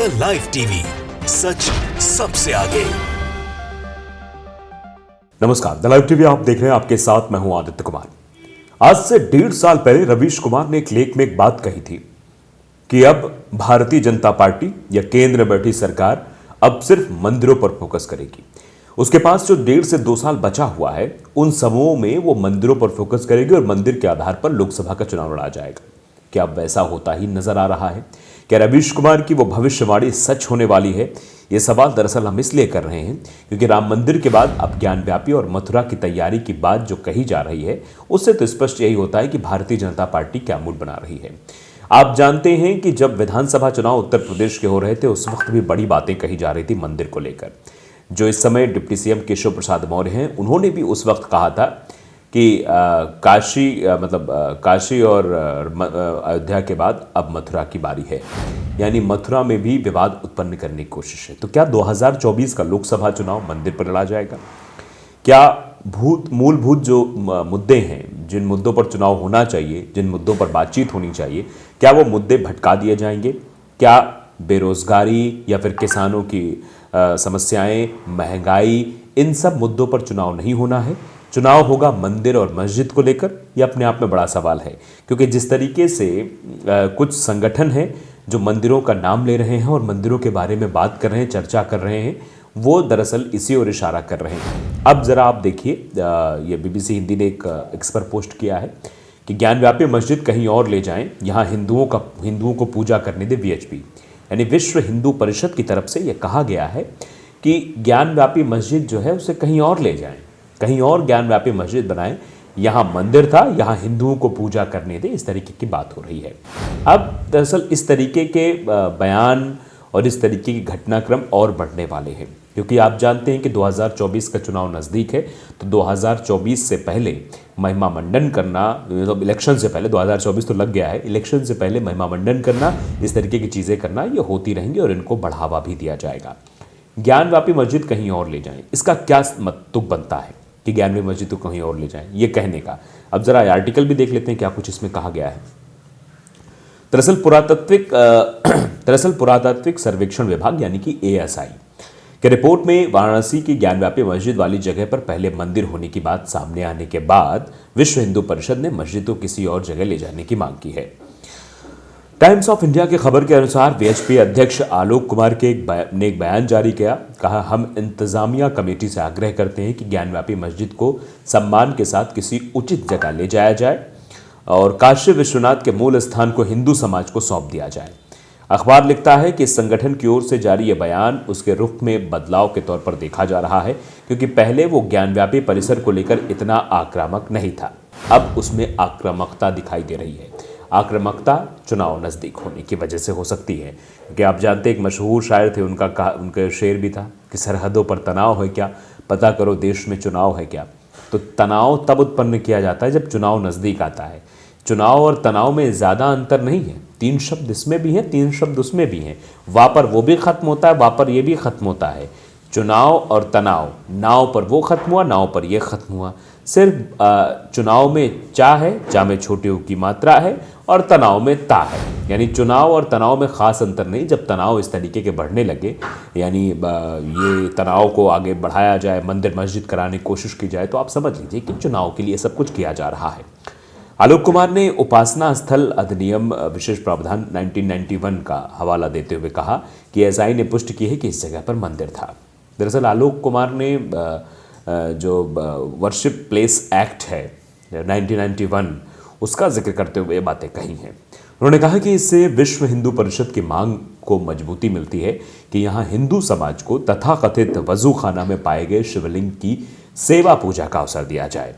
The live TV, सच सबसे आगे। नमस्कार, द लाइव टीवी आप देख रहे हैं। आपके साथ मैं हूं आदित्य कुमार। आज से 1.5 साल पहले रवीश कुमार ने एक लेख में एक बात कही थी कि अब भारतीय जनता पार्टी या केंद्र में बैठी सरकार अब सिर्फ मंदिरों पर फोकस करेगी। उसके पास जो 1.5 से 2 साल बचा हुआ है, उन समूहों में वो मंदिरों पर फोकस करेगी और मंदिर के आधार पर लोकसभा का चुनाव लड़ा जाएगा। क्या अब वैसा होता ही नजर आ रहा है? क्या रवीश कुमार की वो भविष्यवाणी सच होने वाली है? ये सवाल दरअसल हम इसलिए कर रहे हैं क्योंकि राम मंदिर के बाद अब ज्ञानव्यापी और मथुरा की तैयारी की बात जो कही जा रही है, उससे तो स्पष्ट यही होता है कि भारतीय जनता पार्टी क्या मूड बना रही है। आप जानते हैं कि जब विधानसभा चुनाव उत्तर प्रदेश के हो रहे थे, उस वक्त भी बड़ी बातें कही जा रही थी मंदिर को लेकर। जो इस समय डिप्टी सीएम केशव प्रसाद मौर्य हैं, उन्होंने भी उस वक्त कहा था कि काशी और अयोध्या के बाद अब मथुरा की बारी है, यानी मथुरा में भी विवाद उत्पन्न करने की कोशिश है। तो क्या 2024 का लोकसभा चुनाव मंदिर पर लड़ा जाएगा? क्या मूलभूत जो मुद्दे हैं, जिन मुद्दों पर चुनाव होना चाहिए, जिन मुद्दों पर बातचीत होनी चाहिए, क्या वो मुद्दे भटका दिए जाएंगे? क्या बेरोजगारी या फिर किसानों की समस्याएं, महंगाई, इन सब मुद्दों पर चुनाव नहीं होना है? चुनाव होगा मंदिर और मस्जिद को लेकर? यह अपने आप में बड़ा सवाल है, क्योंकि जिस तरीके से कुछ संगठन हैं जो मंदिरों का नाम ले रहे हैं और मंदिरों के बारे में बात कर रहे हैं, चर्चा कर रहे हैं, वो दरअसल इसी ओर इशारा कर रहे हैं। अब जरा आप देखिए, ये बीबीसी हिंदी ने एक एक्स पर पोस्ट किया है कि ज्ञानव्यापी मस्जिद कहीं और ले जाएं, यहाँ हिंदुओं को पूजा करने दे वीएचपी, यानी विश्व हिंदू परिषद की तरफ से यह कहा गया है कि ज्ञानव्यापी मस्जिद जो है उसे कहीं और ले जाएं, कहीं और ज्ञानव्यापी मस्जिद बनाएं, यहाँ मंदिर था, यहाँ हिंदुओं को पूजा करने दे, इस तरीके की बात हो रही है। अब दरअसल इस तरीके के बयान और इस तरीके के घटनाक्रम और बढ़ने वाले हैं, क्योंकि आप जानते हैं कि 2024 का चुनाव नज़दीक है। तो 2024 से पहले महिमा मंडन करना, मतलब इलेक्शन से पहले, 2024 तो लग गया है, इलेक्शन से पहले महिमा मंडन करना, इस तरीके की चीज़ें करना, ये होती रहेंगी और इनको बढ़ावा भी दिया जाएगा। ज्ञानव्यापी मस्जिद कहीं और ले जाएं, इसका क्या मतलब बनता है कि ज्ञानव्यापी मस्जिद को कहीं और ले जाएं, ये कहने का? अब जरा आर्टिकल भी देख लेते हैं क्या कुछ इसमें कहा गया है। दरअसल पुरातात्विक सर्वेक्षण विभाग यानी कि एएसआई के रिपोर्ट में वाराणसी की ज्ञानव्यापी मस्जिद वाली जगह पर पहले मंदिर होने की बात सामने आने के बाद विश्व हिंदू परिषद ने मस्जिद को किसी और जगह ले जाने की मांग की है। टाइम्स ऑफ इंडिया की खबर के अनुसार वीएचपी अध्यक्ष आलोक कुमार ने एक बयान जारी किया। कहा, हम इंतजामिया कमेटी से आग्रह करते हैं कि ज्ञानव्यापी मस्जिद को सम्मान के साथ किसी उचित जगह ले जाया जाए और काशी विश्वनाथ के मूल स्थान को हिंदू समाज को सौंप दिया जाए। अखबार लिखता है कि इस संगठन की ओर से जारी यह बयान उसके रुख में बदलाव के तौर पर देखा जा रहा है, क्योंकि पहले वो ज्ञानव्यापी परिसर को लेकर इतना आक्रामक नहीं था, अब उसमें आक्रामकता दिखाई दे रही है। आक्रामकता चुनाव नज़दीक होने की वजह से हो सकती है, क्योंकि आप जानते हैं एक मशहूर शायर थे, उनका शेर भी था कि सरहदों पर तनाव है क्या, पता करो देश में चुनाव है क्या। तो तनाव तब उत्पन्न किया जाता है जब चुनाव नज़दीक आता है। चुनाव और तनाव में ज़्यादा अंतर नहीं है, 3 शब्द इसमें भी हैं, 3 शब्द उसमें भी हैं। वापर वो भी खत्म होता है, वापर ये भी खत्म होता है। चुनाव और तनाव, नाव पर वो खत्म हुआ, नाव पर ये खत्म हुआ। सिर्फ चुनाव में चा है, चा में छोटी ऊ की मात्रा है, और तनाव में ता है, यानी चुनाव और तनाव में खास अंतर नहीं। जब तनाव इस तरीके के बढ़ने लगे, यानी ये तनाव को आगे बढ़ाया जाए, मंदिर मस्जिद कराने की कोशिश की जाए, तो आप समझ लीजिए कि चुनाव के लिए सब कुछ किया जा रहा है। आलोक कुमार ने उपासना स्थल अधिनियम विशेष प्रावधान 1991 का हवाला देते हुए कहा कि एएसआई ने पुष्टि की है कि इस जगह पर मंदिर था। दरअसल आलोक कुमार ने जो वर्शिप प्लेस एक्ट है 1991, उसका जिक्र करते हुए बातें कही हैं। उन्होंने कहा कि इससे विश्व हिंदू परिषद की मांग को मजबूती मिलती है कि यहाँ हिंदू समाज को तथाकथित वजू खाना में पाए गए शिवलिंग की सेवा पूजा का अवसर दिया जाए।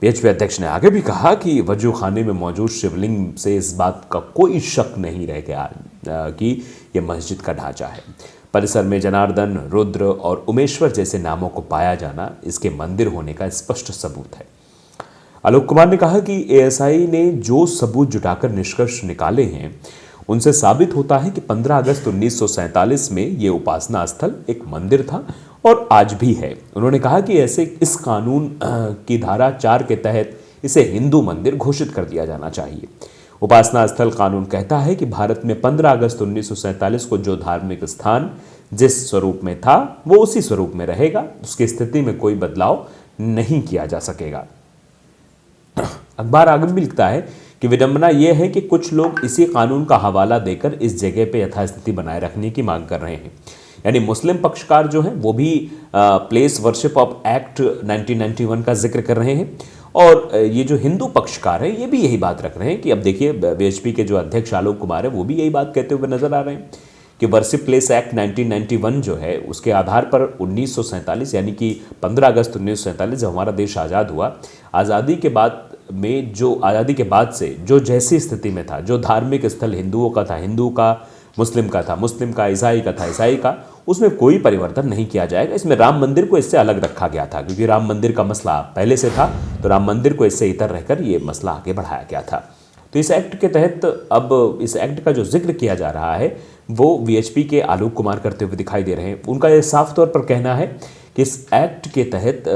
वीएचपी अध्यक्ष ने आगे भी कहा कि वजू खाने में मौजूद शिवलिंग से इस बात का कोई शक नहीं रह गया कि यह मस्जिद का ढांचा है। परिसर में जनार्दन, रुद्र और उमेश्वर जैसे नामों को पाया जाना इसके मंदिर होने का स्पष्ट सबूत है। आलोक कुमार ने कहा कि एएसआई ने जो सबूत जुटाकर निष्कर्ष निकाले हैं, उनसे साबित होता है कि 15 अगस्त 1947 में ये उपासना स्थल एक मंदिर था और आज भी है। उन्होंने कहा कि इस कानून की धारा 4 के तहत इसे हिंदू मंदिर घोषित कर दिया जाना चाहिए। उपासना स्थल कानून कहता है कि भारत में 15 अगस्त 1947 को जो धार्मिक स्थान जिस स्वरूप में था वो उसी स्वरूप में रहेगा, उसकी स्थिति में कोई बदलाव नहीं किया जा सकेगा। अखबार आगे भी लिखता है कि विडंबना यह है कि कुछ लोग इसी कानून का हवाला देकर इस जगह पे यथास्थिति बनाए रखने की मांग कर रहे हैं। यानी मुस्लिम पक्षकार जो हैं वो भी प्लेस वर्शिप ऑफ एक्ट 1991 का जिक्र कर रहे हैं, और ये जो हिंदू पक्षकार हैं ये भी यही बात रख रहे हैं कि अब देखिए बीएचपी के जो अध्यक्ष आलोक कुमार है वो भी यही बात कहते हुए नजर आ रहे हैं कि वर्शिप प्लेस एक्ट 1991 जो है उसके आधार पर 1947 यानी कि 15 अगस्त 1947 जब हमारा देश आज़ाद हुआ, आज़ादी के बाद में जो आज़ादी के बाद से जो जैसी स्थिति में था, जो धार्मिक स्थल हिंदुओं का था हिंदू का, मुस्लिम का था मुस्लिम का, ईसाई का था ईसाई का, उसमें कोई परिवर्तन नहीं किया जाएगा। इसमें राम मंदिर को इससे अलग रखा गया था क्योंकि राम मंदिर का मसला पहले से था, तो राम मंदिर को इससे इतर रहकर ये मसला आगे बढ़ाया गया था। तो इस एक्ट के तहत अब इस एक्ट का जो जिक्र किया जा रहा है वो वीएचपी के आलोक कुमार करते हुए दिखाई दे रहे हैं। उनका ये साफ तौर पर कहना है कि इस एक्ट के तहत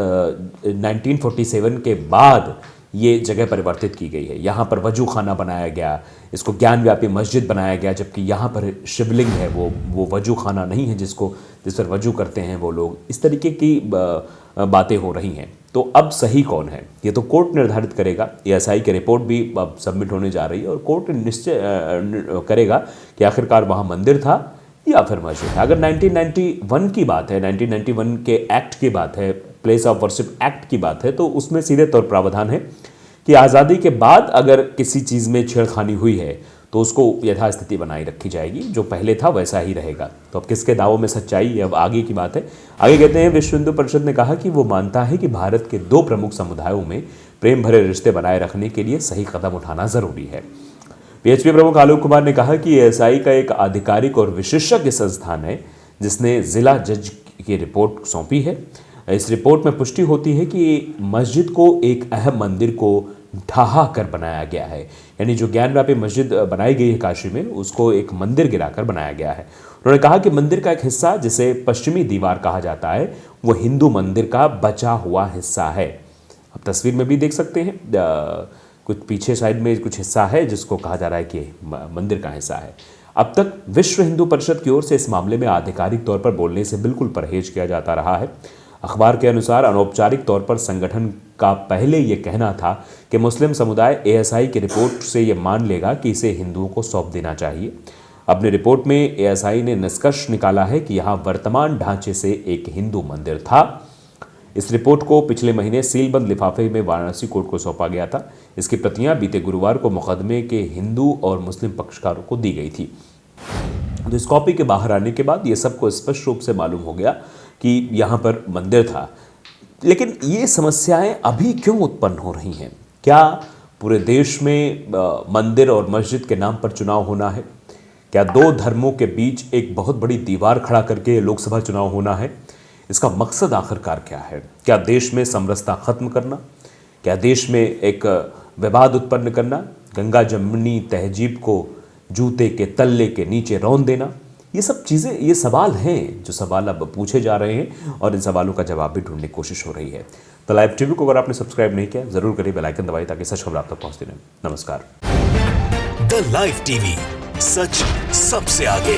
1947 के बाद ये जगह परिवर्तित की गई है। यहाँ पर वजू खाना बनाया गया, इसको ज्ञानव्यापी मस्जिद बनाया गया, जबकि यहाँ पर शिवलिंग है वो वजू खाना नहीं है जिस पर वजू करते हैं वो लोग। इस तरीके की बातें हो रही हैं। तो अब सही कौन है ये तो कोर्ट निर्धारित करेगा। एएसआई की रिपोर्ट भी अब सबमिट होने जा रही है और कोर्ट निश्चय करेगा कि आखिरकार वहाँ मंदिर था या फिर मस्जिद है। अगर 1991 की बात है, 1991 के एक्ट की बात है, प्लेस ऑफ वर्शिप एक्ट की बात है, तो उसमें सीधे तौर प्रावधान है कि आज़ादी के बाद अगर किसी चीज़ में छेड़खानी हुई है तो उसको यथास्थिति बनाई रखी जाएगी, जो पहले था वैसा ही रहेगा। तो अब किसके दावों में सच्चाई है अब आगे की बात है। आगे कहते हैं विश्व हिंदू परिषद ने कहा कि वो मानता है कि भारत के दो प्रमुख समुदायों में प्रेम भरे रिश्ते बनाए रखने के लिए सही कदम उठाना जरूरी है। बीएचपी प्रमुख आलोक कुमार ने कहा कि एएसआई का एक आधिकारिक और विशेषज्ञ संस्थान है जिसने जिला जज की रिपोर्ट सौंपी है। इस रिपोर्ट में पुष्टि होती है कि मस्जिद को एक अहम मंदिर को ढहा कर बनाया गया है, यानी जो ज्ञानव्यापी मस्जिद बनाई गई है काशी में उसको एक मंदिर गिराकर बनाया गया है। उन्होंने कहा कि मंदिर का एक हिस्सा जिसे पश्चिमी दीवार कहा जाता है वो हिंदू मंदिर का बचा हुआ हिस्सा है। अब तस्वीर में भी देख सकते हैं कुछ पीछे साइड में कुछ हिस्सा है जिसको कहा जा रहा है कि मंदिर का हिस्सा है। अब तक विश्व हिंदू परिषद की ओर से इस मामले में आधिकारिक तौर पर बोलने से बिल्कुल परहेज किया जाता रहा है। अखबार के अनुसार अनौपचारिक तौर पर संगठन का पहले ये कहना था कि मुस्लिम समुदाय एएसआई की रिपोर्ट से ये मान लेगा कि इसे हिंदुओं को सौंप देना चाहिए। अपनी रिपोर्ट में एएसआई ने निष्कर्ष निकाला है कि यहाँ वर्तमान ढांचे से एक हिंदू मंदिर था। इस रिपोर्ट को पिछले महीने सीलबंद लिफाफे में वाराणसी कोर्ट को सौंपा गया था। इसकी प्रतियां बीते गुरुवार को मुकदमे के हिंदू और मुस्लिम पक्षकारों को दी गई थी। तो इस कॉपी के बाहर आने के बाद ये सबको स्पष्ट रूप से मालूम हो गया कि यहाँ पर मंदिर था। लेकिन ये समस्याएं अभी क्यों उत्पन्न हो रही हैं? क्या पूरे देश में मंदिर और मस्जिद के नाम पर चुनाव होना है? क्या दो धर्मों के बीच एक बहुत बड़ी दीवार खड़ा करके लोकसभा चुनाव होना है? इसका मकसद आखिरकार क्या है? क्या देश में समरसता खत्म करना? क्या देश में एक विवाद उत्पन्न करना? गंगा जमुनी तहजीब को जूते के तल्ले के नीचे रौंद देना? ये सब चीज़ें, ये सवाल हैं जो सवाल अब पूछे जा रहे हैं और इन सवालों का जवाब भी ढूंढने की कोशिश हो रही है। तो लाइव टीवी को अगर आपने सब्सक्राइब नहीं किया जरूर करिए, बेल आइकन दबाइए ताकि सच खबर आप तक पहुंचती रहे। नमस्कार। द लाइव टीवी, सच सबसे आगे।